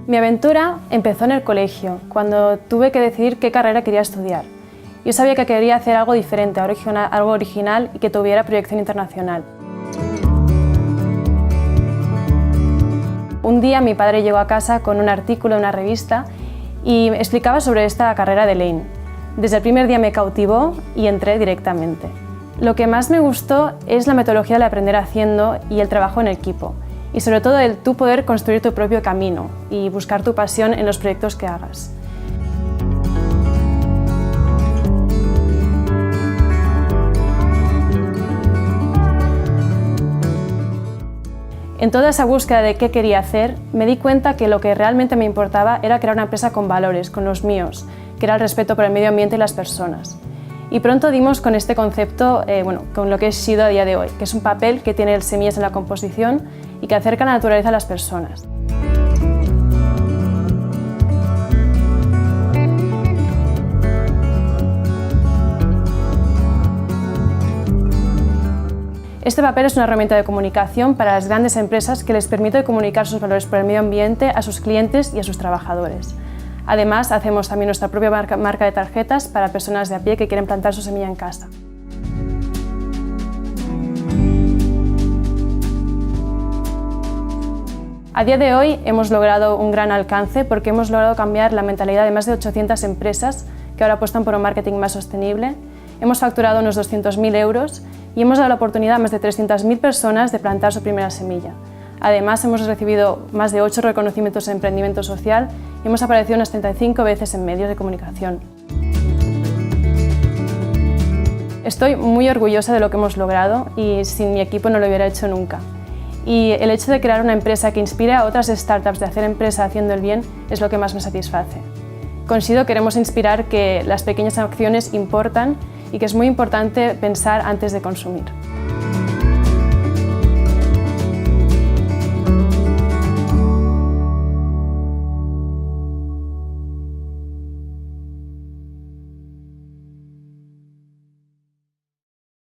Mi aventura empezó en el colegio, cuando tuve que decidir qué carrera quería estudiar. Yo sabía que quería hacer algo diferente, algo original y que tuviera proyección internacional. Un día mi padre llegó a casa con un artículo de una revista y explicaba sobre esta carrera de Lane. Desde el primer día me cautivó y entré directamente. Lo que más me gustó es la metodología de aprender haciendo y el trabajo en equipo. Y sobre todo el tú poder construir tu propio camino y buscar tu pasión en los proyectos que hagas. En toda esa búsqueda de qué quería hacer, me di cuenta que lo que realmente me importaba era crear una empresa con valores, con los míos, que era el respeto por el medio ambiente y las personas. Y pronto dimos con este concepto, con lo que he sido a día de hoy, que es un papel que tiene semillas en la composición y que acerca la naturaleza a las personas. Este papel es una herramienta de comunicación para las grandes empresas que les permite comunicar sus valores por el medio ambiente a sus clientes y a sus trabajadores. Además, hacemos también nuestra propia marca de tarjetas para personas de a pie que quieren plantar su semilla en casa. A día de hoy hemos logrado un gran alcance porque hemos logrado cambiar la mentalidad de más de 800 empresas que ahora apuestan por un marketing más sostenible. Hemos facturado unos 200.000 euros y hemos dado la oportunidad a más de 300.000 personas de plantar su primera semilla. Además, hemos recibido más de 8 reconocimientos en emprendimiento social y hemos aparecido unas 35 veces en medios de comunicación. Estoy muy orgullosa de lo que hemos logrado y sin mi equipo no lo hubiera hecho nunca. Y el hecho de crear una empresa que inspire a otras startups de hacer empresa haciendo el bien es lo que más me satisface. Considero que queremos inspirar que las pequeñas acciones importan y que es muy importante pensar antes de consumir.